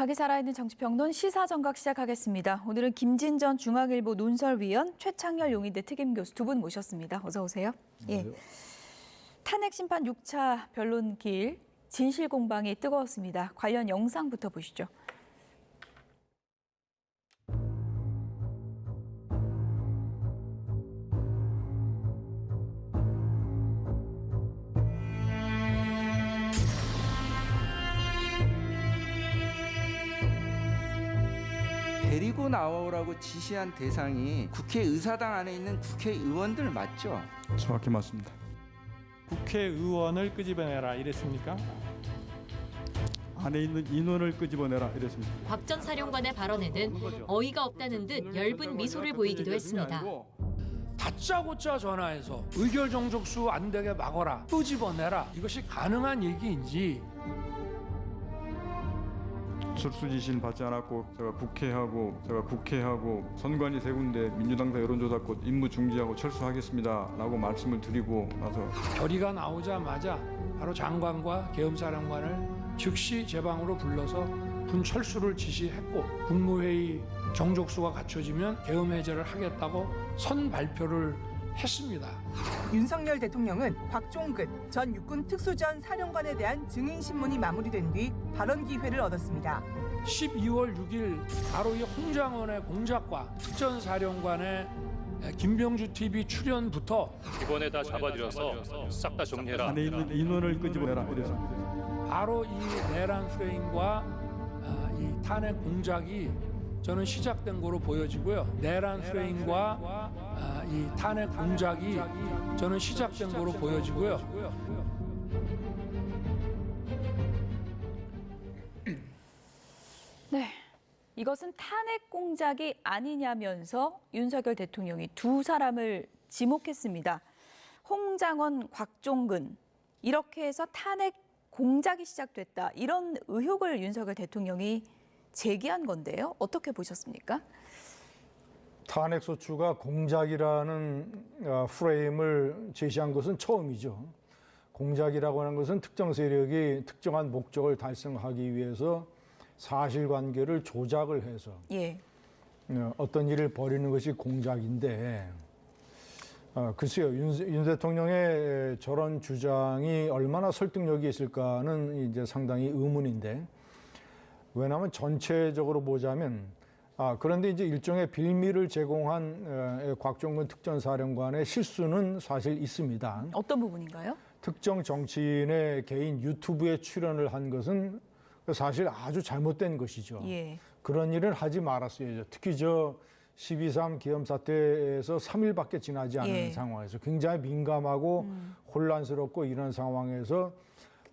각이 살아있는 정치평론 시사정각 시작하겠습니다. 오늘은 김진전 중앙일보 논설위원, 최창렬 용인대 특임교수 두 분 모셨습니다. 어서 오세요. 예. 탄핵 심판 6차 변론길 진실 공방이 뜨거웠습니다. 관련 영상부터 보시죠. 데리고 나오라고 지시한 대상이 국회의사당 안에 있는 국회의원들 맞죠? 정확히 맞습니다. 국회의원을 끄집어내라 이랬습니까? 안에 있는 인원을 끄집어내라 이랬습니다. 곽 전 사령관의 발언에는 어이가 없다는 듯 엷은 미소를 보이기도 했습니다. 다짜고짜 전화해서 의결 정족수 안 되게 막어라, 끄집어내라, 이것이 가능한 얘기인지. 출수 지시는 받지 않았고 제가 국회하고 선관위 세 군데 민주당사 여론조사권 임무 중지하고 철수하겠습니다라고 말씀을 드리고 나서 결의가 나오자마자 바로 장관과 계엄사령관을 즉시 제 방으로 불러서 분철수를 지시했고, 국무회의 정족수가 갖춰지면 계엄 해제를 하겠다고 선 발표를 했습니다. 윤석열 대통령은 곽종근 전 육군 특수전 사령관에 대한 증인신문이 마무리된 뒤 발언 기회를 얻었습니다. 12월 6일 바로 이 홍장원의 공작과 특전사령관의 김병주 TV 출연부터 이번에 다 잡아들여서 싹 다 정리해라. 안에 있는 인원을 끄집어내라 이랬습니다. 바로 이 내란 프레임과 이 탄핵 공작이 저는 시작된 거로 보여지고요. 내란 프레임과 이 탄핵 공작이 저는 시작된 거로 보여지고요. 네, 이것은 탄핵 공작이 아니냐면서 윤석열 대통령이 두 사람을 지목했습니다. 홍장원, 곽종근 이렇게 해서 탄핵 공작이 시작됐다. 이런 의혹을 윤석열 대통령이 제기한 건데요. 어떻게 보셨습니까? 탄핵 소추가 공작이라는 프레임을 제시한 것은 처음이죠. 공작이라고 하는 것은 특정 세력이 특정한 목적을 달성하기 위해서 사실관계를 조작을 해서 어떤 일을 벌이는 것이 공작인데, 글쎄요, 윤 대통령의 저런 주장이 얼마나 설득력이 있을까는 이제 상당히 의문인데, 왜냐하면 전체적으로 보자면 그런데 이제 일종의 빌미를 제공한 곽종근 특전사령관의 실수는 사실 있습니다. 어떤 부분인가요? 특정 정치인의 개인 유튜브에 출연을 한 것은 사실 아주 잘못된 것이죠. 예. 그런 일은 하지 말았어야죠. 특히 저 12.3 기염 사태에서 3일밖에 지나지 않은 상황에서 굉장히 민감하고 혼란스럽고 이런 상황에서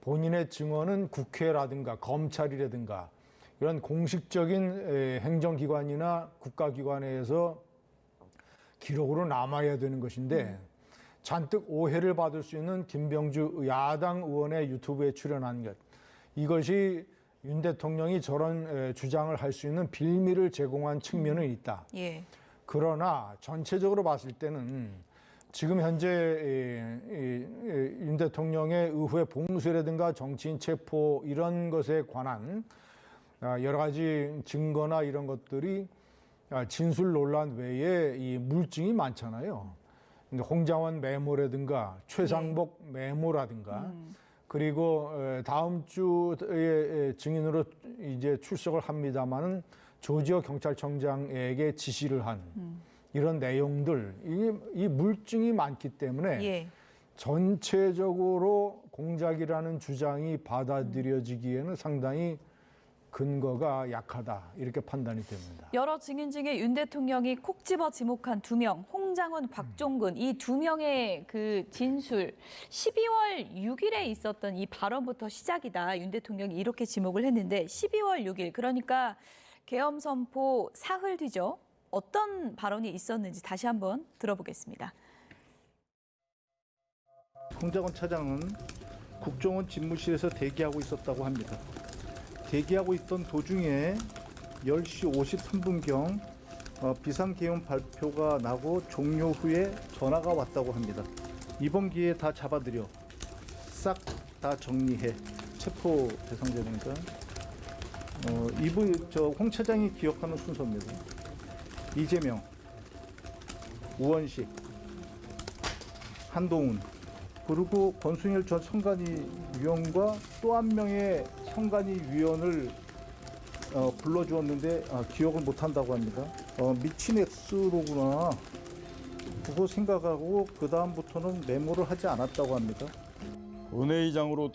본인의 증언은 국회라든가 검찰이라든가 이런 공식적인 행정기관이나 국가기관에서 기록으로 남아야 되는 것인데 잔뜩 오해를 받을 수 있는 김병주 야당 의원의 유튜브에 출연한 것, 이것이 윤 대통령이 저런 주장을 할 수 있는 빌미를 제공한 측면은 있다. 예. 그러나 전체적으로 봤을 때는 지금 현재 윤 대통령의 의회 봉쇄라든가 정치인 체포 이런 것에 관한 여러 가지 증거나 이런 것들이 진술 논란 외에 이 물증이 많잖아요. 홍장원 메모라든가 최상복 메모라든가 그리고 다음 주에 증인으로 이제 출석을 합니다마는 조지호 경찰청장에게 지시를 한 이런 내용들, 이 물증이 많기 때문에 전체적으로 공작이라는 주장이 받아들여지기에는 상당히 근거가 약하다, 이렇게 판단이 됩니다. 여러 증인 중에 윤 대통령이 콕 집어 지목한 두 명, 홍장원, 곽종근, 이 두 명의 그 진술, 12월 6일에 있었던 이 발언부터 시작이다. 윤 대통령이 이렇게 지목을 했는데 12월 6일, 그러니까 계엄 선포 사흘 뒤죠. 어떤 발언이 있었는지 다시 한번 들어보겠습니다. 홍장원 차장은 국정원 집무실에서 대기하고 있었다고 합니다. 대기하고 있던 도중에 10시 53분경 비상계엄 발표가 나고 종료 후에 전화가 왔다고 합니다. 이번 기회에 다 잡아들여 싹 다 정리해. 체포 대상자니까 이분 홍 차장이 기억하는 순서입니다. 이재명, 우원식, 한동훈, 그리고 권순일 전 선관위위원과 또 한 명의 선관위위원을 불러주었는데 기억을 못한다고 합니다. 미친 X로구나. 그거 생각하고 그 다음부터는 메모를 하지 않았다고 합니다. 원회의장으로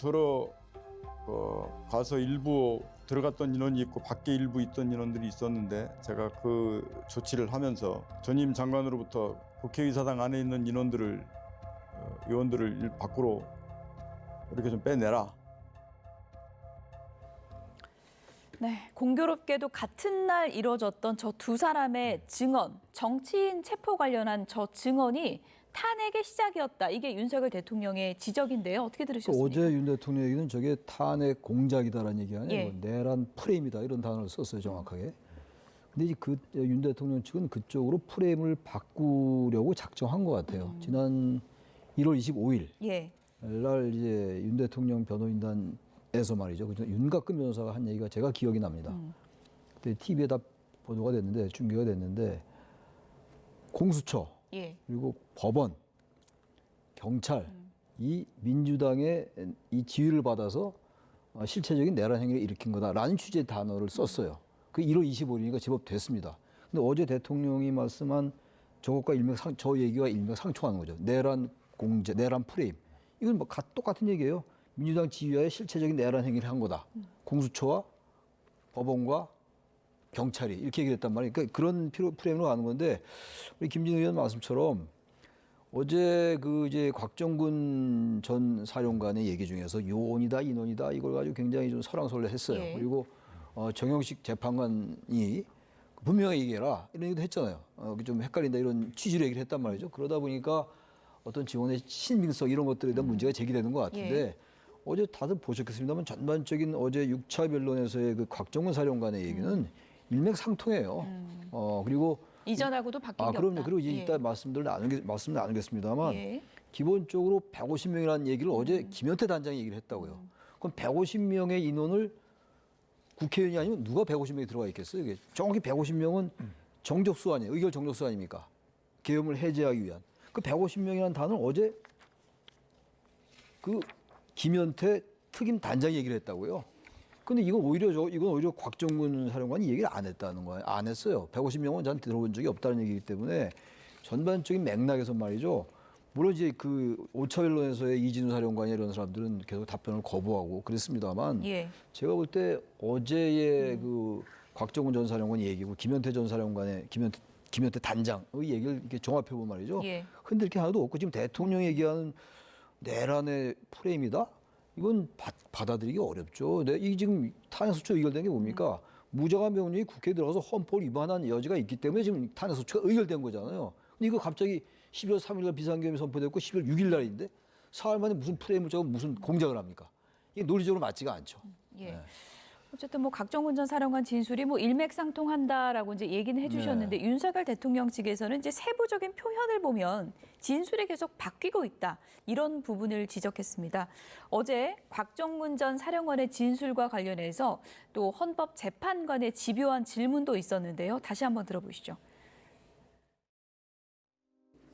가서 일부 들어갔던 인원이 있고 밖에 일부 있던 인원들이 있었는데 제가 그 조치를 하면서 전임 장관으로부터 국회의사당 안에 있는 의원들을 밖으로 이렇게 좀 빼내라. 네, 공교롭게도 같은 날 이뤄졌던 저 두 사람의 증언, 정치인 체포 관련한 저 증언이 탄핵의 시작이었다. 이게 윤석열 대통령의 지적인데요. 어떻게 들으셨습니까? 어제 윤 대통령 얘기는 저게 탄핵 공작이다라는 얘기 아니에요. 예. 내란 프레임이다 이런 단어를 썼어요, 정확하게. 근데 이제 윤 대통령 측은 그쪽으로 프레임을 바꾸려고 작정한 것 같아요. 지난 1월 25일 날 이제 윤 대통령 변호인단에서 말이죠. 윤곽근 변호사가 한 얘기가 제가 기억이 납니다. 그때 TV에 다 보도가 됐는데, 중계가 됐는데 공수처 그리고 법원, 경찰 이 민주당의 이 지휘를 받아서 실체적인 내란 행위를 일으킨 거다라는 취지의 단어를 썼어요. 그 1월 25일이니까 제법 됐습니다. 근데 어제 대통령이 말씀한 저것과 저 얘기가 일맥상통하는 거죠. 내란 공제, 내란 프레임. 이건 뭐 똑같은 얘기예요. 민주당 지휘하에 실체적인 내란 행위를 한 거다. 공수처와 법원과 경찰이 이렇게 얘기를 했단 말이에요. 그러니까 그런 프레임으로 가는 건데 우리 김진우 의원 말씀처럼 어제 이제 곽정근 전 사령관의 얘기 중에서 요원이다 인원이다 이걸 가지고 굉장히 좀 설왕설래했어요. 그리고 정영식 재판관이 분명히 얘기해라 이런 얘기도 했잖아요. 좀 헷갈린다 이런 취지로 얘기를 했단 말이죠. 그러다 보니까 어떤 지원의 신빙성 이런 것들에 대한 문제가 제기되는 것 같은데 어제 다들 보셨겠습니다만 전반적인 어제 6차 변론에서의 그 곽정근 사령관의 얘기는 일맥상통해요. 그리고 이전하고도 바뀐 게 그럼요. 없다. 그리고 이따 말씀을 나누겠습니다만 기본적으로 150명이라는 얘기를 어제 김현태 단장이 얘기를 했다고요. 그럼 150명의 인원을 국회의원이 아니면 누가 150명이 들어가 있겠어요? 이게 정확히 150명은 정적수 아니에요. 의결 정적수 아닙니까? 계엄을 해제하기 위한. 그 150명이라는 단어는 어제 그 김현태 특임 단장이 얘기를 했다고요. 근데 이건 오히려 곽정근 사령관이 얘기를 안 했다는 거예요. 안 했어요. 150명은 저한테 들어본 적이 없다는 얘기이기 때문에 전반적인 맥락에서 말이죠. 물론 이제 그 5차 변론에서의 이진우 사령관이 이런 사람들은 계속 답변을 거부하고 그랬습니다만 제가 볼 때 어제의 그 곽정근 전 사령관의 얘기고 김현태 전 사령관의 김현태 단장의 얘기를 이렇게 종합해보면 말이죠. 흔들 게 하나도 없고 지금 대통령이 얘기하는 내란의 프레임이다? 이건 받아들이기 어렵죠. 이 지금 탄핵소추 의결된 게 뭡니까? 무장한 명령이 국회에 들어가서 헌법을 위반한 여지가 있기 때문에 지금 탄핵소추가 의결된 거잖아요. 근데 이거 갑자기 11월 3일 날 비상계엄이 선포됐고 11월 6일 날인데 사흘 만에 무슨 프레임을 짜고 무슨 공작을 합니까? 이게 논리적으로 맞지가 않죠. 어쨌든 곽정근 전 사령관 진술이 일맥상통한다라고 이제 얘기는 해주셨는데 윤석열 대통령 측에서는 이제 세부적인 표현을 보면 진술이 계속 바뀌고 있다 이런 부분을 지적했습니다. 어제 곽정근 전 사령관의 진술과 관련해서 또 헌법재판관의 집요한 질문도 있었는데요. 다시 한번 들어보시죠.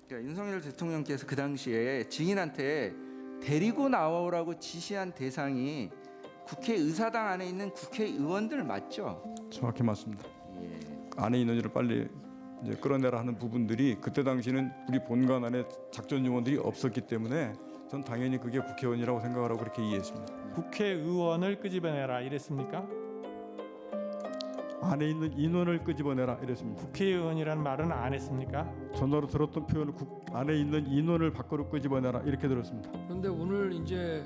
그러니까 윤석열 대통령께서 그 당시에 증인한테 데리고 나오라고 지시한 대상이 국회의사당 안에 있는 국회의원들 맞죠? 정확히 맞습니다. 안에 인원들을 빨리 이제 끌어내라 하는 부분들이 그때 당시는 우리 본관 안에 작전 요원들이 없었기 때문에 전 당연히 그게 국회의원이라고 생각을 하고 그렇게 이해했습니다. 국회의원을 끄집어내라 이랬습니까? 안에 있는 인원을 끄집어내라 이랬습니다. 국회의원이라는 말은 안 했습니까? 전화로 들었던 표현은 안에 있는 인원을 밖으로 끄집어내라 이렇게 들었습니다. 그런데 오늘 이제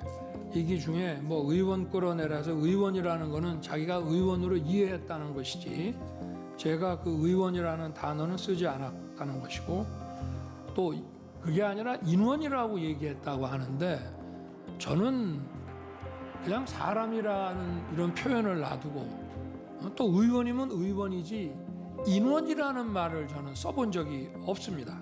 얘기 중에 의원 끌어내라서 의원이라는 거는 자기가 의원으로 이해했다는 것이지 제가 그 의원이라는 단어는 쓰지 않았다는 것이고 또 그게 아니라 인원이라고 얘기했다고 하는데 저는 그냥 사람이라는 이런 표현을 놔두고 또 의원이면 의원이지 인원이라는 말을 저는 써본 적이 없습니다.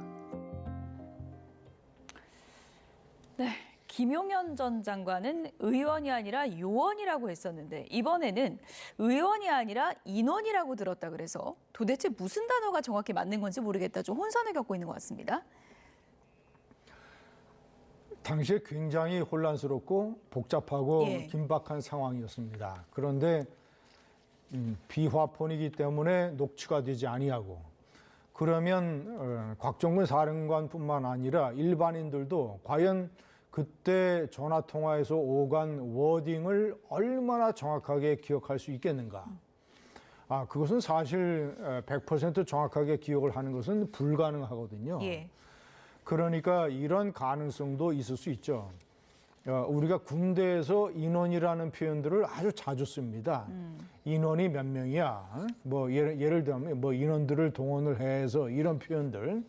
네. 김용현 전 장관은 의원이 아니라 요원이라고 했었는데 이번에는 의원이 아니라 인원이라고 들었다 그래서 도대체 무슨 단어가 정확히 맞는 건지 모르겠다. 좀 혼선을 겪고 있는 것 같습니다. 당시에 굉장히 혼란스럽고 복잡하고 예. 긴박한 상황이었습니다. 그런데 비화폰이기 때문에 녹취가 되지 아니하고 그러면 곽종근 사령관뿐만 아니라 일반인들도 과연 그때 전화 통화에서 오간 워딩을 얼마나 정확하게 기억할 수 있겠는가? 그것은 사실 100% 정확하게 기억을 하는 것은 불가능하거든요. 예. 그러니까 이런 가능성도 있을 수 있죠. 우리가 군대에서 인원이라는 표현들을 아주 자주 씁니다. 인원이 몇 명이야? 뭐 예를 들면 뭐 인원들을 동원을 해서 이런 표현들.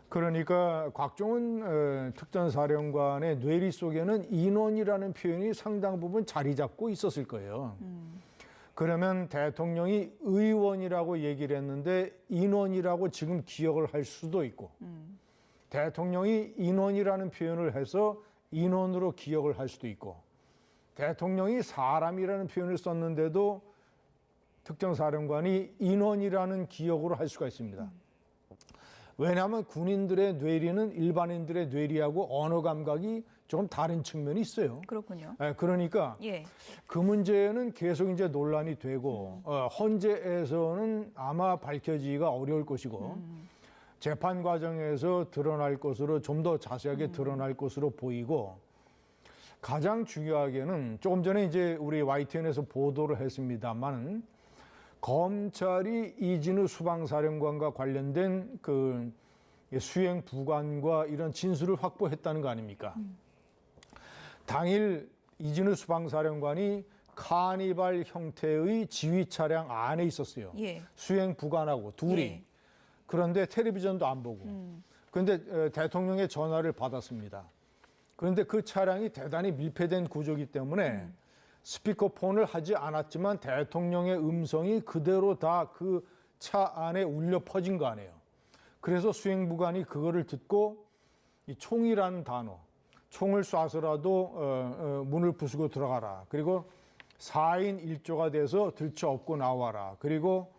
그러니까 곽종은 특전사령관의 뇌리 속에는 인원이라는 표현이 상당 부분 자리 잡고 있었을 거예요. 그러면 대통령이 의원이라고 얘기를 했는데 인원이라고 지금 기억을 할 수도 있고 대통령이 인원이라는 표현을 해서 인원으로 기억을 할 수도 있고 대통령이 사람이라는 표현을 썼는데도 특전사령관이 인원이라는 기억으로 할 수가 있습니다. 왜냐하면 군인들의 뇌리는 일반인들의 뇌리하고 언어 감각이 조금 다른 측면이 있어요. 그렇군요. 그러니까 예. 그 문제는 계속 이제 논란이 되고 헌재에서는 아마 밝혀지기가 어려울 것이고 재판 과정에서 드러날 것으로 좀 더 자세하게 드러날 것으로 보이고 가장 중요하게는 조금 전에 이제 우리 YTN에서 보도를 했습니다만 검찰이 이진우 수방사령관과 관련된 그 수행 부관과 이런 진술을 확보했다는 거 아닙니까? 당일 이진우 수방사령관이 카니발 형태의 지휘 차량 안에 있었어요. 예. 수행 부관하고 둘이. 예. 그런데 텔레비전도 안 보고. 그런데 대통령의 전화를 받았습니다. 그런데 그 차량이 대단히 밀폐된 구조이기 때문에 스피커폰을 하지 않았지만 대통령의 음성이 그대로 다 그 차 안에 울려 퍼진 거 아니에요. 그래서 수행부관이 그거를 듣고 이 총이라는 단어, 총을 쏴서라도 문을 부수고 들어가라. 그리고 4인 1조가 돼서 들쳐업고 나와라. 그리고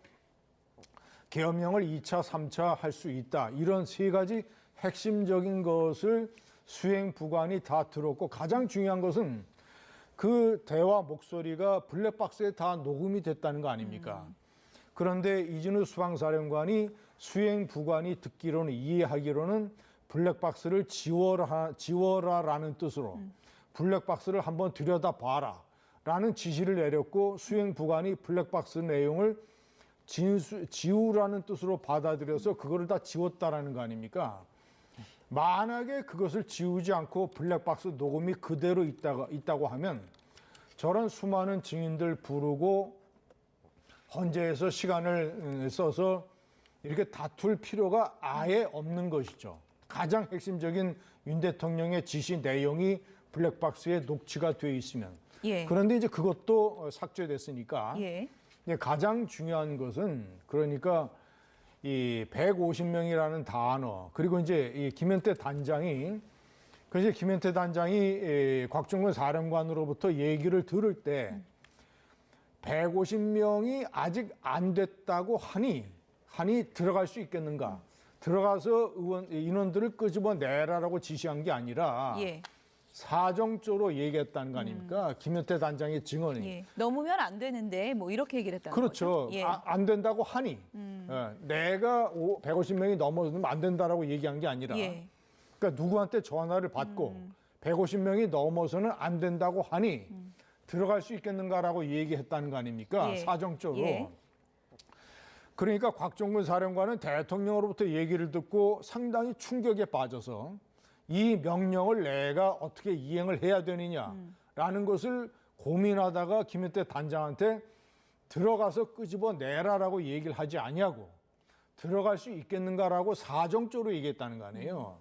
계엄령을 2차, 3차 할 수 있다. 이런 세 가지 핵심적인 것을 수행부관이 다 들었고 가장 중요한 것은 그 대화 목소리가 블랙박스에 다 녹음이 됐다는 거 아닙니까? 그런데 이진우 수방사령관이 수행부관이 듣기로는 이해하기로는 블랙박스를 지워라라는 뜻으로 블랙박스를 한번 들여다봐라 라는 지시를 내렸고 수행부관이 블랙박스 내용을 지우라는 뜻으로 받아들여서 그거를 다 지웠다라는 거 아닙니까? 만약에 그것을 지우지 않고 블랙박스 녹음이 그대로 있다고 하면 저런 수많은 증인들 부르고 헌재에서 시간을 써서 이렇게 다툴 필요가 아예 없는 것이죠. 가장 핵심적인 윤 대통령의 지시 내용이 블랙박스에 녹취가 되어 있으면. 예. 그런데 이제 그것도 삭제됐으니까 예. 가장 중요한 것은 그러니까 이 150명이라는 단어 그리고 이제 이 김현태 단장이 그래서 김현태 단장이 곽종근 사령관으로부터 얘기를 들을 때 150명이 아직 안 됐다고 하니 들어갈 수 있겠는가? 들어가서 인원들을 끄집어내라라고 지시한 게 아니라 예. 사정적으로 얘기했다는 거 아닙니까? 김현태 단장의 증언이. 예. 넘으면 안 되는데 뭐 이렇게 얘기를 했다는 그렇죠. 거죠. 예. 안 된다고 하니 내가 150명이 넘어서면 안 된다라고 얘기한 게 아니라 예. 그러니까 누구한테 전화를 받고 150명이 넘어서는 안 된다고 하니 들어갈 수 있겠는가라고 얘기했다는 거 아닙니까? 예. 사정적으로. 예. 그러니까 곽종근 사령관은 대통령으로부터 얘기를 듣고 상당히 충격에 빠져서 이 명령을 내가 어떻게 이행을 해야 되느냐라는 것을 고민하다가 김현태 단장한테 들어가서 끄집어내라라고 얘기를 하지 아니하고 들어갈 수 있겠는가라고 사정적으로 얘기했다는 거 아니에요.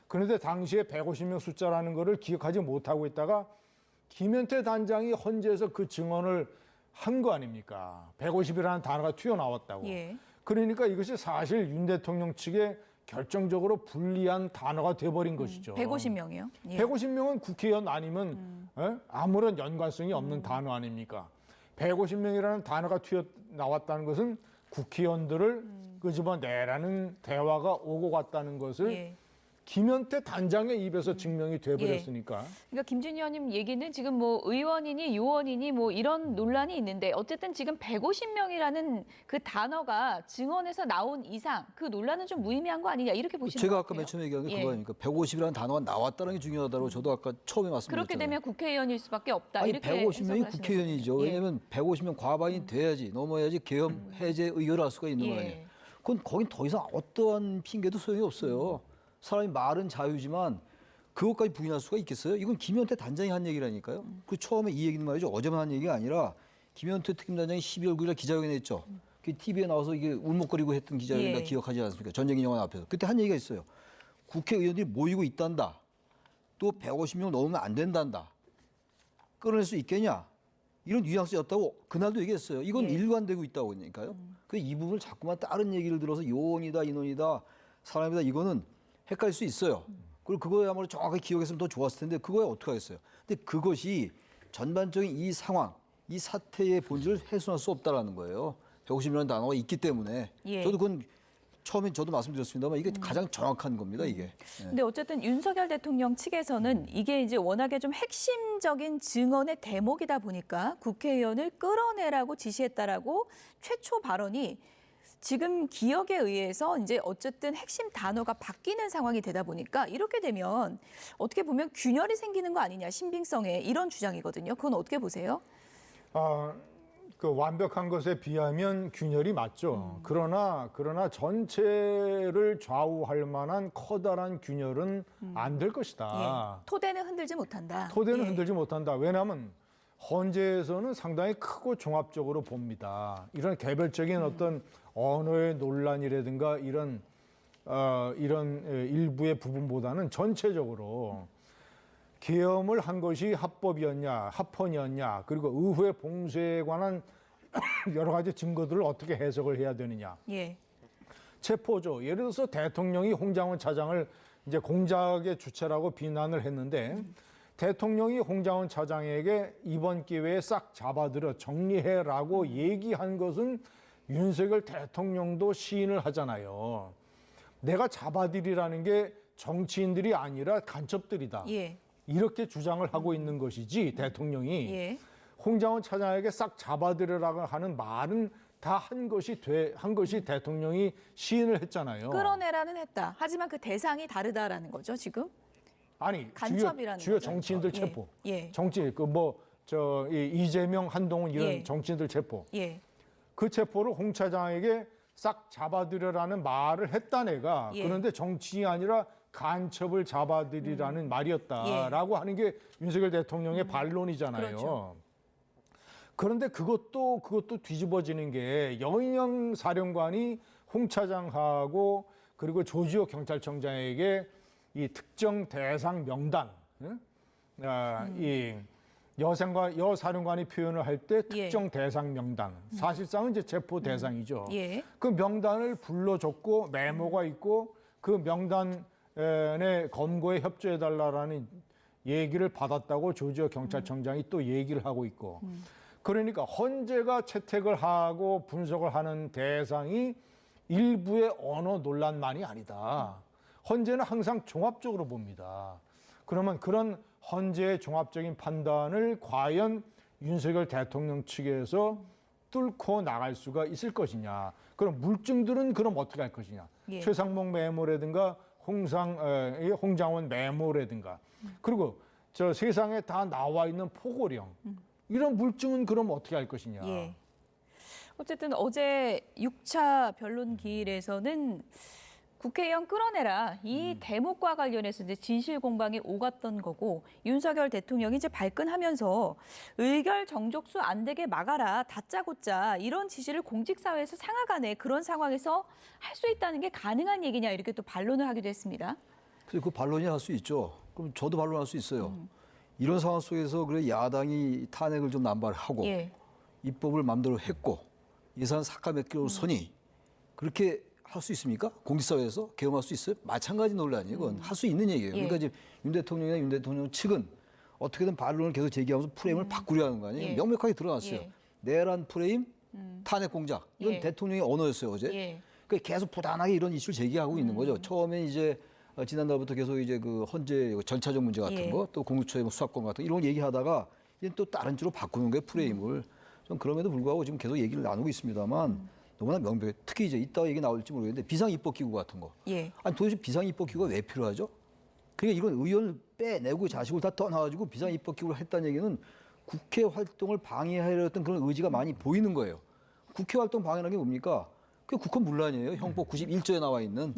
그런데 당시에 150명 숫자라는 거를 기억하지 못하고 있다가 김현태 단장이 헌재에서 그 증언을 한 거 아닙니까? 150이라는 단어가 튀어나왔다고. 예. 그러니까 이것이 사실 윤 대통령 측의 결정적으로 불리한 단어가 돼버린 것이죠. 150명이요? 예. 150명은 국회의원 아니면 아무런 연관성이 없는 단어 아닙니까? 150명이라는 단어가 튀어나왔다는 것은 국회의원들을 끄집어내라는 대화가 오고 갔다는 것을 예. 김현태 단장의 입에서 증명이 돼버렸으니까. 그러니까 김준희 의원님 얘기는 지금 뭐 의원이니 요원이니 뭐 이런 논란이 있는데 어쨌든 지금 150명이라는 그 단어가 증언에서 나온 이상 그 논란은 좀 무의미한 거 아니냐 이렇게 보시는 제가 것 아까 같아요. 맨 처음에 얘기한 게 예. 그거 아닙니까? 150이라는 단어가 나왔다는 게 중요하다고 저도 아까 처음에 말씀드렸잖아요. 그렇게 되면 국회의원일 수밖에 없다. 아니 이렇게 150명이 국회의원이죠. 예. 왜냐하면 150명 과반이 돼야지 넘어야지 계엄 해제 의결을 할 수가 있는 거 아니에요. 그건 거긴 더 이상 어떠한 핑계도 소용이 없어요. 사람이 말은 자유지만 그것까지 부인할 수가 있겠어요? 이건 김현태 단장이 한 얘기라니까요. 그 처음에 이 얘기는 말이죠. 어제만 한 얘기가 아니라 김현태 특임단장이 12월 9일 기자회견 했죠. 그 TV에 나와서 이게 울먹거리고 했던 기자회견 다 기억하지 않습니까? 전쟁기념관 앞에서. 그때 한 얘기가 있어요. 국회의원들이 모이고 있단다. 또 150명 넘으면 안 된단다. 끌어낼 수 있겠냐? 이런 뉘앙스였다고 그날도 얘기했어요. 이건 일관되고 있다고 그러니까요. 그 이 부분을 자꾸만 다른 얘기를 들어서 요원이다, 인원이다, 사람이다 이거는 헷갈릴 수 있어요. 그리고 그거야말로 정확하게 기억했으면 더 좋았을 텐데 그거야 어떻게 하겠어요. 근데 그것이 전반적인 이 상황, 이 사태의 본질을 훼손할 수 없다라는 거예요. 150이라는 단어가 있기 때문에. 저도 그건 처음에 저도 말씀드렸습니다만 이게 가장 정확한 겁니다, 이게. 근데 어쨌든 윤석열 대통령 측에서는 이게 이제 워낙에 좀 핵심적인 증언의 대목이다 보니까 국회의원을 끌어내라고 지시했다라고 최초 발언이 지금 기억에 의해서 이제 어쨌든 핵심 단어가 바뀌는 상황이 되다 보니까 이렇게 되면 어떻게 보면 균열이 생기는 거 아니냐, 신빙성에 이런 주장이거든요. 그건 어떻게 보세요? 그 완벽한 것에 비하면 균열이 맞죠. 그러나 전체를 좌우할 만한 커다란 균열은 안 될 것이다. 토대는 흔들지 못한다. 토대는 흔들지 못한다. 왜냐하면 헌재에서는 상당히 크고 종합적으로 봅니다. 이런 개별적인 어떤 언어의 논란이라든가 이런 일부의 부분보다는 전체적으로 계엄을 한 것이 합법이었냐, 합헌이었냐, 그리고 의회 봉쇄에 관한 여러 가지 증거들을 어떻게 해석을 해야 되느냐. 체포죠. 예를 들어서 대통령이 홍장원 차장을 이제 공작의 주체라고 비난을 했는데 대통령이 홍장원 차장에게 이번 기회에 싹 잡아들여 정리해라고 얘기한 것은 윤석열 대통령도 시인을 하잖아요. 내가 잡아들이라는 게 정치인들이 아니라 간첩들이다. 이렇게 주장을 하고 있는 것이지 대통령이 홍장원 차장에게 싹 잡아들여라고 하는 말은 다 한 것이 대통령이 시인을 했잖아요. 끌어내라는 했다. 하지만 그 대상이 다르다라는 거죠, 지금? 아니, 간첩이라는 주요 거죠. 정치인들 체포. 정치 그 이재명, 한동훈 이런 정치인들 체포. 그 체포를 홍 차장에게 싹 잡아들여라는 말을 했다 내가. 그런데 정치인이 아니라 간첩을 잡아들이라는 말이었다라고 하는 게 윤석열 대통령의 반론이잖아요. 그렇죠. 그런데 그것도 뒤집어지는 게 영인영 사령관이 홍 차장하고 그리고 조지호 경찰청장에게 이 특정 대상 명단, 이 여사령관이 표현을 할 때 특정 대상 명단, 사실상은 이제 체포 대상이죠. 그 명단을 불러줬고 메모가 있고 그 명단에 검거에 협조해달라는 얘기를 받았다고 조지호 경찰청장이 또 얘기를 하고 있고. 그러니까 헌재가 채택을 하고 분석을 하는 대상이 일부의 언어 논란만이 아니다. 헌재는 항상 종합적으로 봅니다. 그러면 그런 헌재의 종합적인 판단을 과연 윤석열 대통령 측에서 뚫고 나갈 수가 있을 것이냐. 그럼 물증들은 그럼 어떻게 할 것이냐. 최상목 메모라든가 홍장원 메모라든가 그리고 저 세상에 다 나와 있는 포고령 이런 물증은 그럼 어떻게 할 것이냐. 어쨌든 어제 6차 변론기일에서는 국회의원 끌어내라 이 대목과 관련해서 이제 진실 공방이 오갔던 거고 윤석열 대통령이 이제 발끈하면서 의결 정족수 안 되게 막아라 다짜고짜 이런 지시를 공직사회에서 상하간에 그런 상황에서 할 수 있다는 게 가능한 얘기냐 이렇게 또 반론을 하기도 했습니다. 그래서 그 반론이 할 수 있죠. 그럼 저도 반론할 수 있어요. 이런 상황 속에서 그래 야당이 탄핵을 좀 남발하고 입법을 마음대로 했고 예산 삭감했기로 서니 그렇게 할 수 있습니까? 공직사회에서 계엄할 수 있어요? 마찬가지 논란이에요. 그건 할 수 있는 얘기예요. 그러니까 지금 윤 대통령이나 윤 대통령 측은 어떻게든 반론을 계속 제기하면서 프레임을 바꾸려 하는 거 아니에요? 명백하게 드러났어요. 내란 프레임, 탄핵 공작. 이건 대통령의 언어였어요, 어제. 그러니까 계속 부단하게 이런 이슈를 제기하고 있는 거죠. 처음에 이제 지난달부터 계속 이제 그 헌재 절차적 문제 같은 거, 또 공수처의 뭐 수사권 같은 거 이런 거 얘기하다가 이제 또 다른 쪽으로 바꾸는 거예요, 프레임을. 좀 그럼에도 불구하고 지금 계속 얘기를 나누고 있습니다만 너무나 명백해. 특히 이제 이따가 얘기 나올지 모르겠는데 비상입법기구 같은 거. 아니 도대체 비상입법기구가 왜 필요하죠? 그러니까 이건 의원을 빼내고 자식을 다 떠나가지고 비상입법기구를 했다는 얘기는 국회 활동을 방해하려 했던 그런 의지가 많이 보이는 거예요. 국회 활동 방해라는 게 뭡니까? 그게 국헌문란이에요. 형법 91조에 나와 있는.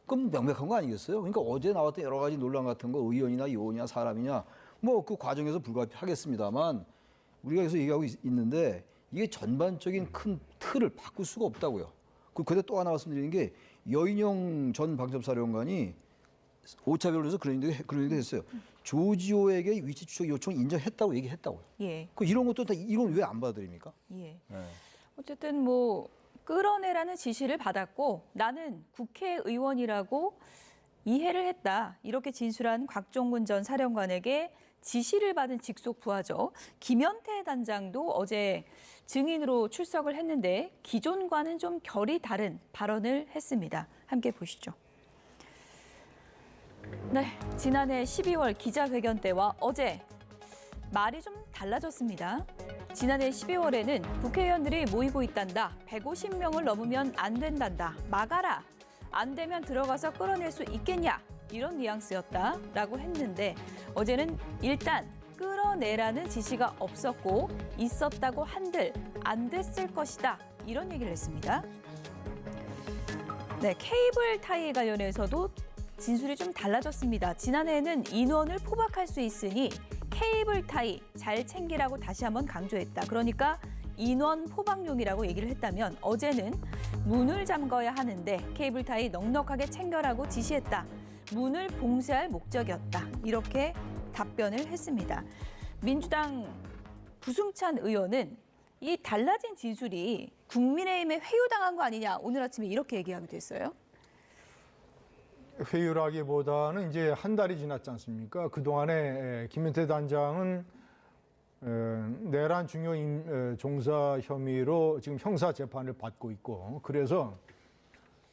그럼 명백한 거 아니겠어요? 그러니까 어제 나왔던 여러 가지 논란 같은 거 의원이나 요원이나 사람이냐 뭐 그 과정에서 불가피하겠습니다만 우리가 계속 얘기하고 있는데 이게 전반적인 큰 틀을 바꿀 수가 없다고요. 그런데 또 하나 말씀드리는 게 여인영 전 방첩사령관이 5차 변론에서 그런 얘기도 했어요. 조지호에게 위치 추적 요청 인정했다고 얘기했다고요. 그 이런 것도 다 이건 왜 안 받아들입니까? 어쨌든 뭐 끌어내라는 지시를 받았고 나는 국회의원이라고 이해를 했다. 이렇게 진술한 곽종근 전 사령관에게 지시를 받은 직속 부하죠. 김현태 단장도 어제 증인으로 출석을 했는데 기존과는 좀 결이 다른 발언을 했습니다. 함께 보시죠. 네, 지난해 12월 기자회견 때와 어제 말이 좀 달라졌습니다. 지난해 12월에는 국회의원들이 모이고 있단다. 150명을 넘으면 안 된단다. 막아라. 안 되면 들어가서 끌어낼 수 있겠냐. 이런 뉘앙스였다라고 했는데 어제는 일단 끌어내라는 지시가 없었고 있었다고 한들 안 됐을 것이다. 이런 얘기를 했습니다. 네, 케이블 타이에 관련해서도 진술이 좀 달라졌습니다. 지난해에는 인원을 포박할 수 있으니 케이블 타이 잘 챙기라고 다시 한번 강조했다. 그러니까 인원 포박용이라고 얘기를 했다면 어제는 문을 잠궈야 하는데 케이블 타이 넉넉하게 챙겨라고 지시했다. 문을 봉쇄할 목적이었다. 이렇게 답변을 했습니다. 민주당 부승찬 의원은 이 달라진 진술이 국민의힘에 회유당한 거 아니냐. 오늘 아침에 이렇게 얘기하기도 했어요. 회유라기보다는 이제 한 달이 지났지 않습니까? 그동안에 김현태 단장은 내란 중요 종사 혐의로 지금 형사 재판을 받고 있고 그래서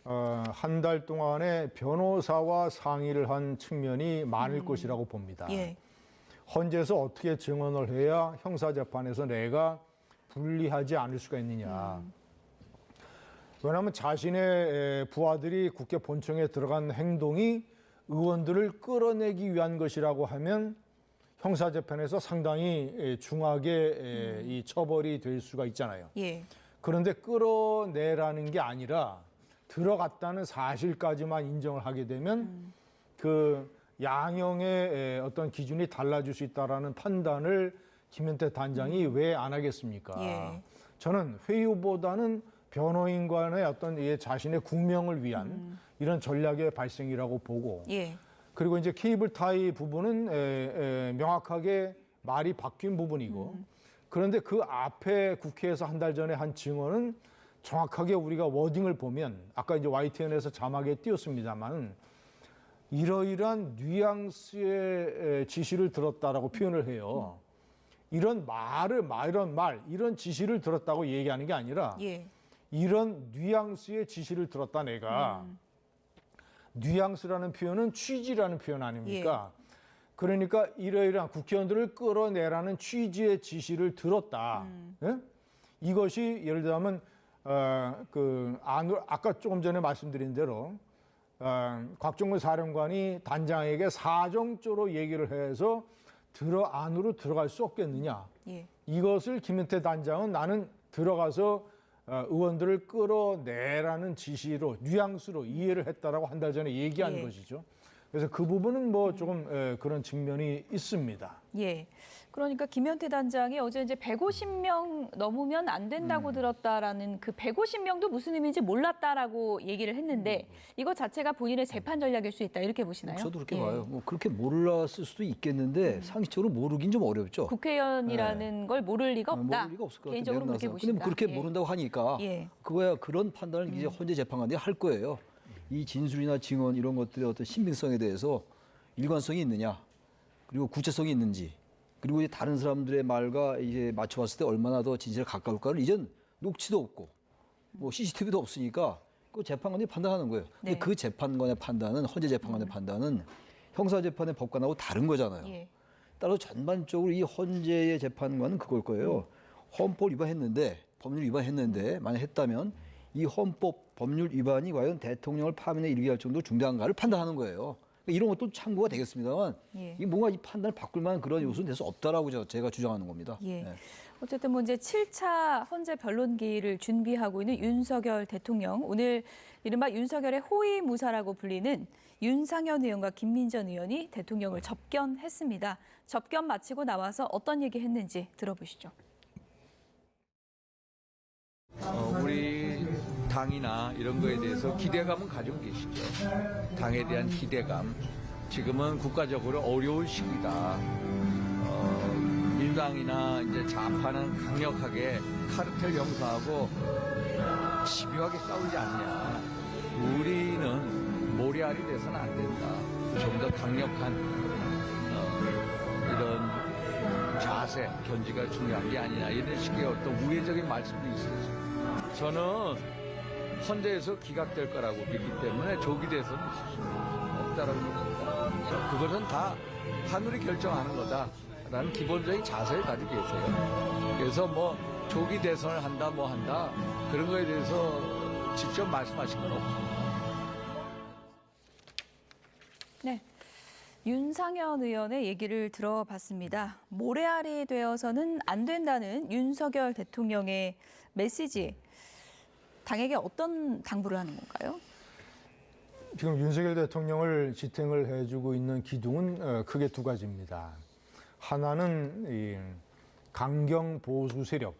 한 달 동안에 변호사와 상의를 한 측면이 많을 것이라고 봅니다. 헌재에서 어떻게 증언을 해야 형사 재판에서 내가 불리하지 않을 수가 있느냐. 왜냐하면 자신의 부하들이 국회 본청에 들어간 행동이 의원들을 끌어내기 위한 것이라고 하면 형사재판에서 상당히 중하게 이 처벌이 될 수가 있잖아요. 그런데 끌어내라는 게 아니라 들어갔다는 사실까지만 인정을 하게 되면 그 양형의 어떤 기준이 달라질 수 있다라는 판단을 김현태 단장이 왜 안 하겠습니까? 저는 회유보다는 변호인 간의 어떤 자신의 국명을 위한 이런 전략의 발생이라고 보고 그리고 이제 케이블 타이 부분은 명확하게 말이 바뀐 부분이고 그런데 그 앞에 국회에서 한 달 전에 한 증언은 정확하게 우리가 워딩을 보면 아까 이제 YTN에서 자막에 띄웠습니다만 이러이러한 뉘앙스의 지시를 들었다라고 표현을 해요. 이런 이런 지시를 들었다고 얘기하는 게 아니라 이런 뉘앙스의 지시를 들었다 내가. 뉘앙스라는 표현은 취지라는 표현 아닙니까? 그러니까 이러이러한 국회의원들을 끌어내라는 취지의 지시를 들었다. 이것이 예를 들자면 아까 조금 전에 말씀드린 대로 곽종근 사령관이 단장에게 사정조로 얘기를 해서 안으로 들어갈 수 없겠느냐. 이것을 김현태 단장은 나는 들어가서 의원들을 끌어내라는 지시로 뉘앙스로 이해를 했다라고 한 달 전에 얘기한 것이죠. 그래서 그 부분은 뭐 조금 그런 측면이 있습니다. 예. 그러니까 김현태 단장이 어제 이제 150명 넘으면 안 된다고 들었다라는 그 150명도 무슨 의미인지 몰랐다라고 얘기를 했는데 이거 자체가 본인의 재판 전략일 수 있다 이렇게 보시나요? 저도 그렇게 예. 봐요. 뭐 그렇게 몰랐을 수도 있겠는데 상식적으로 모르긴 좀 어렵죠. 국회의원이라는 걸 모를 리가 없다. 모를 리가 없을 것 같아요. 개인적으로 그렇게 근데 보신다. 뭐 그렇게 예. 모른다고 하니까 예. 그거야 그런 판단을 이제 헌재 재판관들이 할 거예요. 이 진술이나 증언 이런 것들의 어떤 신빙성에 대해서 일관성이 있느냐, 그리고 구체성이 있는지, 그리고 이제 다른 사람들의 말과 이제 맞춰봤을 때 얼마나 더 진실에 가까울까를 이젠 녹취도 없고 뭐 CCTV도 없으니까 그 재판관이 판단하는 거예요. 근데 네. 그 재판관의 판단은 헌재 재판관의 판단은 형사 재판의 법관하고 다른 거잖아요. 예. 따라서 전반적으로 이 헌재의 재판관은 그걸 거예요. 헌법 위반했는데, 법률 위반했는데 만약 했다면 이 헌법 법률 위반이 과연 대통령을 파면에 이르게 할 정도로 중대한가를 판단하는 거예요. 이런 것도 참고가 되겠습니다만 예. 이 뭔가 이 판단을 바꿀 만한 그런 요소는 될 수 없다라고 제가 주장하는 겁니다. 예. 네. 어쨌든 뭐 이제 7차 헌재 변론기를 준비하고 있는 윤석열 대통령, 오늘 이른바 윤석열의 호위무사라고 불리는 윤상현 의원과 김민전 의원이 대통령을 접견했습니다. 접견 마치고 나와서 어떤 얘기 했는지 들어보시죠. 우리 당이나 이런 거에 대해서 기대감은 가지고 계시죠. 당에 대한 기대감. 지금은 국가적으로 어려울 시기다. 일당이나 이제 좌파는 강력하게 카르텔 형사하고 집요하게 싸우지 않냐. 우리는 모래알이 돼서는 안 된다. 좀 더 강력한 이런 자세, 견지가 중요한 게 아니냐. 이런 식의 어떤 우회적인 말씀도 있었죠. 저는 헌재에서 기각될 거라고 믿기 때문에 조기 대선은 없다라고 봅니다. 그것은 다 하늘이 결정하는 거다라는 기본적인 자세를 가지고 계세요. 그래서 뭐 조기 대선을 한다 뭐 한다 그런 거에 대해서 직접 말씀하신 건 없습니다. 네. 윤상현 의원의 얘기를 들어봤습니다. 모래알이 되어서는 안 된다는 윤석열 대통령의 메시지. 당에게 어떤 당부를 하는 건가요? 지금 윤석열 대통령을 지탱을 해주고 있는 기둥은 크게 두 가지입니다. 하나는 이 강경 보수 세력,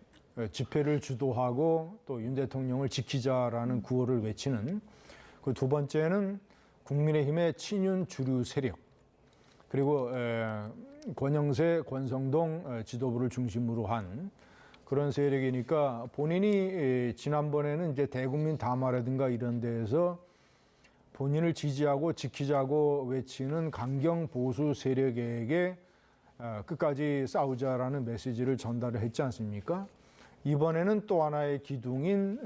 집회를 주도하고 또 윤 대통령을 지키자라는 구호를 외치는 그 두 번째는 국민의힘의 친윤 주류 세력, 그리고 권영세, 권성동 지도부를 중심으로 한 그런 세력이니까 본인이 지난번에는 이제 대국민 담화라든가 이런 데에서 본인을 지지하고 지키자고 외치는 강경 보수 세력에게 끝까지 싸우자라는 메시지를 전달을 했지 않습니까? 이번에는 또 하나의 기둥인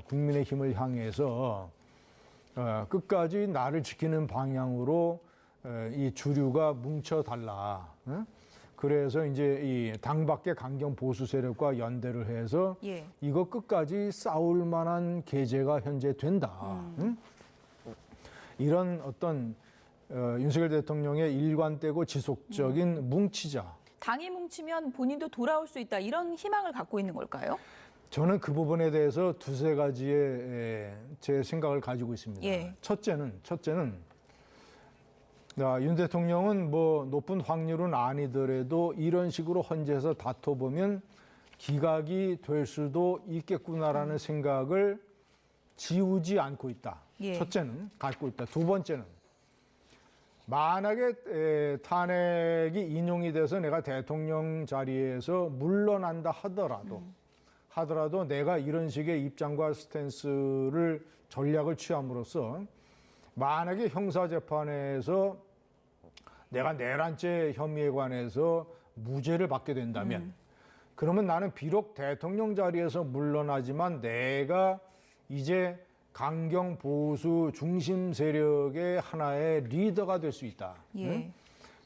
국민의힘을 향해서 끝까지 나를 지키는 방향으로 이 주류가 뭉쳐달라. 그래서 이제 이 당 밖의 강경 보수 세력과 연대를 해서 예. 이거 끝까지 싸울 만한 계제가 현재 된다. 이런 어떤 윤석열 대통령의 일관되고 지속적인 뭉치자. 당이 뭉치면 본인도 돌아올 수 있다. 이런 희망을 갖고 있는 걸까요? 저는 그 부분에 대해서 두세 가지의 제 생각을 가지고 있습니다. 예. 첫째는 윤 대통령은 뭐 높은 확률은 아니더라도 이런 식으로 헌재에서 다퉈보면 기각이 될 수도 있겠구나라는 생각을 지우지 않고 있다. 예. 첫째는 갖고 있다. 두 번째는 만약에 탄핵이 인용이 돼서 내가 대통령 자리에서 물러난다 하더라도 내가 이런 식의 입장과 스탠스를 전략을 취함으로써 만약에 형사재판에서 내가 내란죄 혐의에 관해서 무죄를 받게 된다면 그러면 나는 비록 대통령 자리에서 물러나지만 내가 이제 강경 보수 중심 세력의 하나의 리더가 될 수 있다. 예.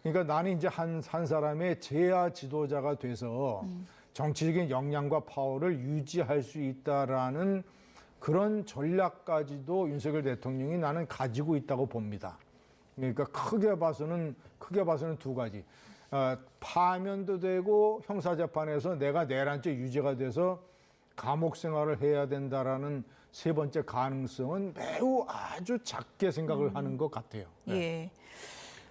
그러니까 나는 이제 한 사람의 제야 지도자가 돼서 정치적인 역량과 파워를 유지할 수 있다라는 그런 전략까지도 윤석열 대통령이 나는 가지고 있다고 봅니다. 그러니까 크게 봐서는 두 가지. 파면도 되고 형사재판에서 내가 내란죄 유죄가 돼서 감옥 생활을 해야 된다라는 세 번째 가능성은 매우 아주 작게 생각을 하는 것 같아요. 네. 예.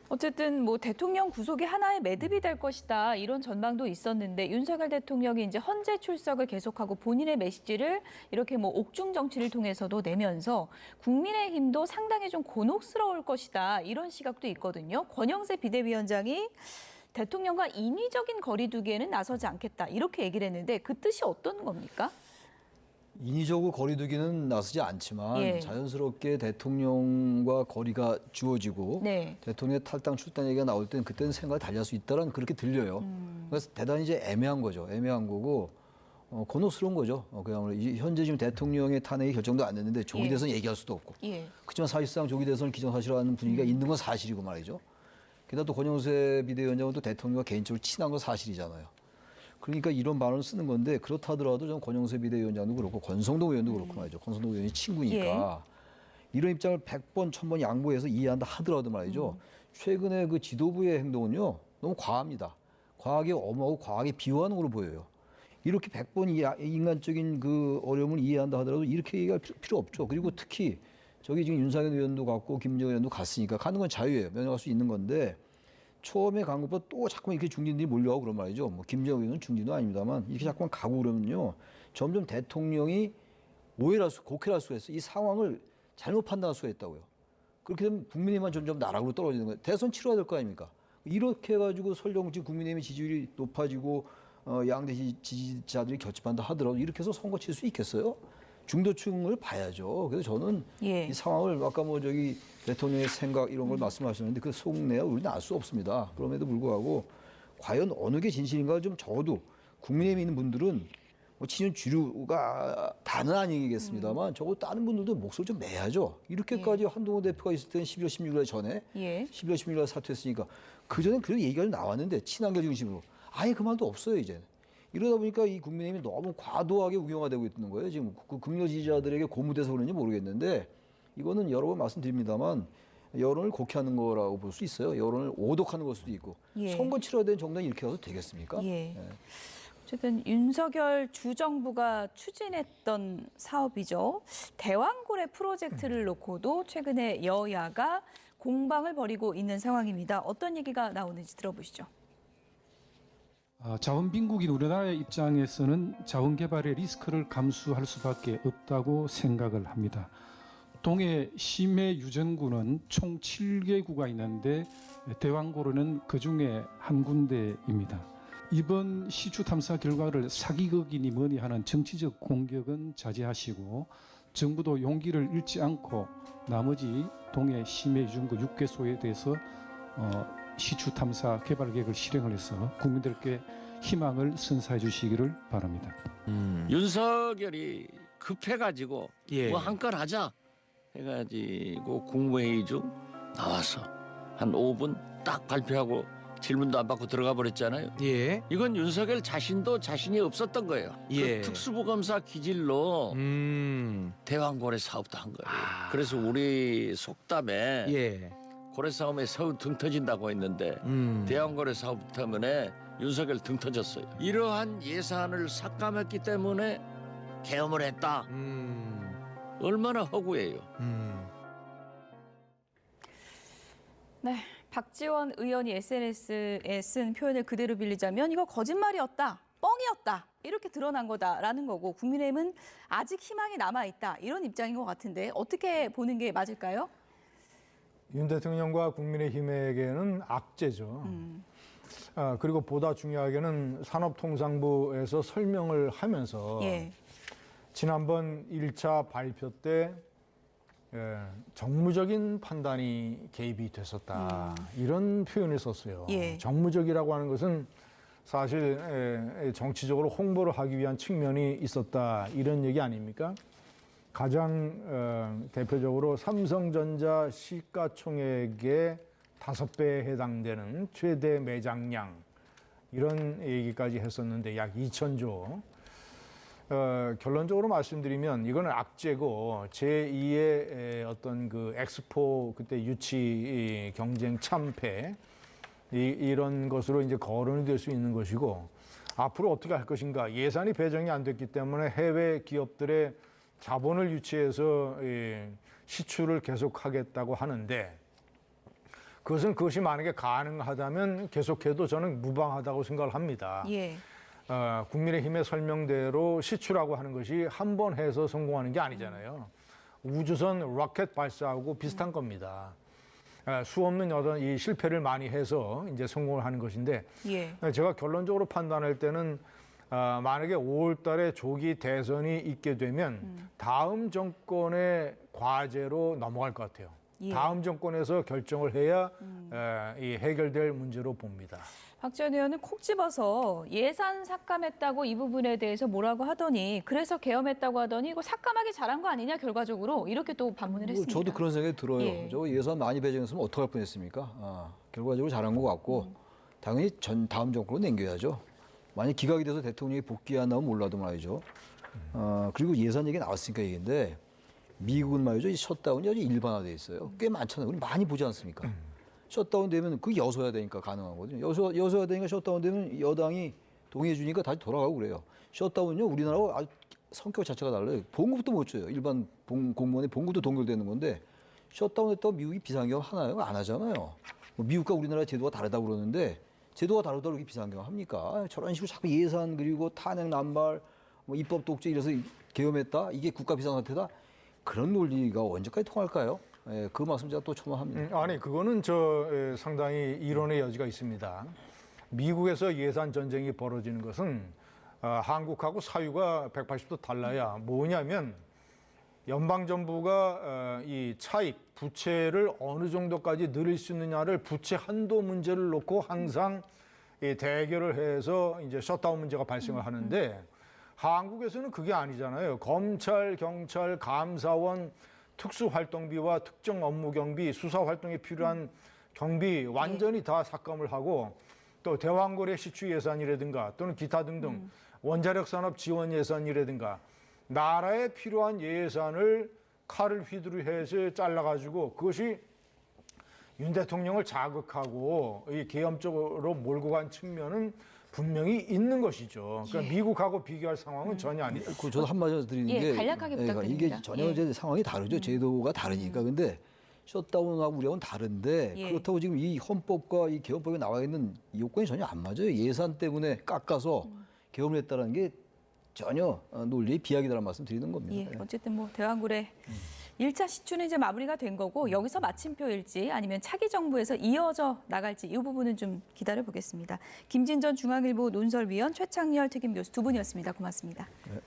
어쨌든 뭐 대통령 구속이 하나의 매듭이 될 것이다 이런 전망도 있었는데 윤석열 대통령이 이제 헌재 출석을 계속하고 본인의 메시지를 이렇게 뭐 옥중 정치를 통해서도 내면서 국민의힘도 상당히 좀 곤혹스러울 것이다 이런 시각도 있거든요. 권영세 비대위원장이 대통령과 인위적인 거리두기에는 나서지 않겠다 이렇게 얘기를 했는데 그 뜻이 어떤 겁니까? 인위적으로 거리두기는 나서지 않지만 예. 자연스럽게 대통령과 거리가 주어지고 네. 대통령의 탈당 출당 얘기가 나올 때는 그때는 생각을 달리할 수 있다라는 그렇게 들려요. 그래서 대단히 이제 애매한 거죠. 애매한 거고 곤혹스러운 거죠. 그야말로 현재 지금 대통령의 탄핵이 결정도 안 됐는데 조기 예. 대선 얘기할 수도 없고. 예. 그렇지만 사실상 조기 대선을 기정사실화하는 분위기가 있는 건 사실이고 말이죠. 게다가 또 권영세 비대위원장은 또 대통령과 개인적으로 친한 건 사실이잖아요. 그러니까 이런 발언을 쓰는 건데 그렇다 하더라도 저는 권영세 비대위원장도 그렇고 권성동 의원도 그렇고 말이죠. 권성동 의원이 친구니까 이런 입장을 100번, 1000번 양보해서 이해한다 하더라도 말이죠. 최근에 그 지도부의 행동은요. 너무 과합니다. 과하게 엄하고 과하게 비호하는 걸로 보여요. 이렇게 100번 인간적인 그 어려움을 이해한다 하더라도 이렇게 얘기할 필요 없죠. 그리고 특히 저기 지금 윤상현 의원도 갔고 김정은 의원도 갔으니까 가는 건 자유예요. 면역할 수 있는 건데 처음에 간 것보다 또 자꾸만 이렇게 중진들이 몰려가고 그런 말이죠. 뭐 김정은 의원은 중진도 아닙니다만 이렇게 자꾸만 가고 그러면요. 점점 대통령이 곡해를 할 수가 있어요. 이 상황을 잘못 판단할 수가 있다고요. 그렇게 되면 국민의힘만 점점 나락으로 떨어지는 거예요. 대선 치러야 될 거 아닙니까? 이렇게 해가지고 설령 지금 국민의힘의 지지율이 높아지고 양대 지지자들이 결집한다 하더라도 이렇게 해서 선거 칠 수 있겠어요? 중도층을 봐야죠. 그래서 저는 이 상황을 아까 뭐 저기 대통령의 생각 이런 걸 말씀하셨는데 그 속내야 우리는 알 수 없습니다. 그럼에도 불구하고 과연 어느 게 진실인가 좀 적어도 국민의힘에 있는 분들은 뭐 친윤 주류가 다는 아니겠습니다만 적어도 다른 분들도 목소리 좀 내야죠. 이렇게까지 한동훈 대표가 있을 때는 11월 16일 전에 11월 16일 사퇴했으니까 그전엔 그런 얘기가 좀 나왔는데 친한계 중심으로 아예 그 말도 없어요 이제는. 이러다 보니까 이 국민의힘이 너무 과도하게 우경화되고 있는 거예요. 지금 그 극렬 지지자들에게 고무돼서 그런지 모르겠는데 이거는 여러 번 말씀드립니다만 여론을 곡해하는 거라고 볼 수 있어요. 여론을 오독하는 걸 수도 있고 선거 치러야 되는 정당이 이렇게 가도 되겠습니까? 어쨌든 윤석열 주정부가 추진했던 사업이죠. 대왕고래 프로젝트를 놓고도 최근에 여야가 공방을 벌이고 있는 상황입니다. 어떤 얘기가 나오는지 들어보시죠. 자원 빈국인 우리나라의 입장에서는 자원 개발의 리스크를 감수할 수밖에 없다고 생각을 합니다. 동해 심해 유전구는 총 7개구가 있는데 대왕고르는 그중에 한 군데입니다. 이번 시추 탐사 결과를 사기극이니 뭐니 하는 정치적 공격은 자제하시고 정부도 용기를 잃지 않고 나머지 동해 심해 유전구 6개소에 대해서 시추 탐사 개발 계획을 실행을 해서 국민들께 희망을 선사해 주시기를 바랍니다. 윤석열이 급해가지고 뭐 한 건 하자 해가지고 국무회의 중 나와서 한 5분 딱 발표하고 질문도 안 받고 들어가 버렸잖아요. 이건 윤석열 자신도 자신이 없었던 거예요. 그 특수부검사 기질로 대왕고래 사업도 한 거예요. 그래서 우리 속담에 고래 싸움에 서울 등 터진다고 했는데 대왕고래 사업 때문에 윤석열 등 터졌어요. 이러한 예산을 삭감했기 때문에 계엄을 했다. 얼마나 허구예요. 네, 박지원 의원이 SNS에 쓴 표현을 그대로 빌리자면 이거 거짓말이었다, 뻥이었다 이렇게 드러난 거다라는 거고 국민의힘은 아직 희망이 남아있다 이런 입장인 것 같은데 어떻게 보는 게 맞을까요? 윤 대통령과 국민의힘에게는 악재죠. 그리고 보다 중요하게는 산업통상부에서 설명을 하면서 지난번 1차 발표 때 정무적인 판단이 개입이 됐었다. 이런 표현을 썼어요. 정무적이라고 하는 것은 사실 정치적으로 홍보를 하기 위한 측면이 있었다. 이런 얘기 아닙니까? 가장 대표적으로 삼성전자 시가총액의 5배에 해당되는 최대 매장량 이런 얘기까지 했었는데 약 2,000조. 결론적으로 말씀드리면 이거는 악재고 제2의 어떤 그 엑스포 그때 유치 경쟁 참패 이런 것으로 이제 거론이 될 수 있는 것이고 앞으로 어떻게 할 것인가. 예산이 배정이 안 됐기 때문에 해외 기업들의 자본을 유치해서 시추를 계속하겠다고 하는데 그것이 만약에 가능하다면 계속해도 저는 무방하다고 생각을 합니다. 예. 국민의힘의 설명대로 시추라고 하는 것이 한 번 해서 성공하는 게 아니잖아요. 우주선 로켓 발사하고 비슷한 겁니다. 수없는 어떤 이 실패를 많이 해서 이제 성공을 하는 것인데 예. 제가 결론적으로 판단할 때는 만약에 5월 달에 조기 대선이 있게 되면 다음 정권의 과제로 넘어갈 것 같아요. 예. 다음 정권에서 결정을 해야 이 해결될 문제로 봅니다. 박 전 의원은 콕 집어서 예산 삭감했다고 이 부분에 대해서 뭐라고 하더니 그래서 계엄했다고 하더니 이거 삭감하기 잘한 거 아니냐 결과적으로 이렇게 또 반문을 했습니다. 저도 그런 생각이 들어요. 예. 저 예산 많이 배정했으면 어떡할 뻔했습니까? 결과적으로 잘한 것 같고 당연히 다음 정권으로 남겨야죠. 만약 기각이 돼서 대통령이 복귀 안 나오면 몰라도 말이죠. 그리고 예산 얘기 나왔으니까 얘기인데 미국은 말이죠. 이 셧다운이 아주 일반화돼 있어요. 꽤 많잖아요. 우리 많이 보지 않습니까? 셧다운 되면 그게 여서야 되니까 가능하거든요. 여서야 되니까 셧다운 되면 여당이 동의해 주니까 다시 돌아가고 그래요. 셧다운은요. 우리나라하고 아주 성격 자체가 달라요. 봉급도 못 줘요. 일반 공무원의 봉급도 동결되는 건데 셧다운 했다고 미국이 비상경험 하나요? 안 하잖아요. 뭐 미국과 우리나라 제도가 다르다고 그러는데 제도가 다르다고 이렇게 비상경험 합니까? 저런 식으로 자꾸 예산 그리고 탄핵 남발, 뭐 입법 독재 이래서 계엄했다? 이게 국가 비상사태다? 그런 논리가 언제까지 통할까요? 예, 그 말씀 제가 또 첨언합니다. 아니 그거는 상당히 이론의 여지가 있습니다. 미국에서 예산 전쟁이 벌어지는 것은 한국하고 사유가 180도 달라야 뭐냐면 연방 정부가 이 차입 부채를 어느 정도까지 늘릴 수 있느냐를 부채 한도 문제를 놓고 항상 대결을 해서 이제 셧다운 문제가 발생을 하는데 한국에서는 그게 아니잖아요. 검찰, 경찰, 감사원 특수활동비와 특정 업무 경비, 수사 활동에 필요한 경비 완전히 다 삭감을 하고 또 대왕거래 시추 예산이라든가 또는 기타 등등 원자력 산업 지원 예산이라든가 나라에 필요한 예산을 칼을 휘두르해서 잘라가지고 그것이 윤 대통령을 자극하고 이 계엄 쪽으로 몰고 간 측면은 분명히 있는 것이죠. 그러니까 미국하고 비교할 상황은 전혀 아니죠. 저도 한마디 드리는 게 간략하게 부탁드립니다. 이게 전혀 이제 상황이 다르죠. 제도가 다르니까. 근데 셧다운하고 우리하고는 다른데 그렇다고 지금 이 헌법과 이 계엄법에 나와 있는 요건이 전혀 안 맞아요. 예산 때문에 깎아서 계엄을 했다는 게 전혀 논리의 비약이라는 말씀 드리는 겁니다. 예, 어쨌든 뭐 대왕굴의 1차 시추는 이제 마무리가 된 거고 여기서 마침표일지 아니면 차기 정부에서 이어져 나갈지 이 부분은 좀 기다려 보겠습니다. 김진전 중앙일보 논설위원 최창렬 특임교수 두 분이었습니다. 고맙습니다. 네.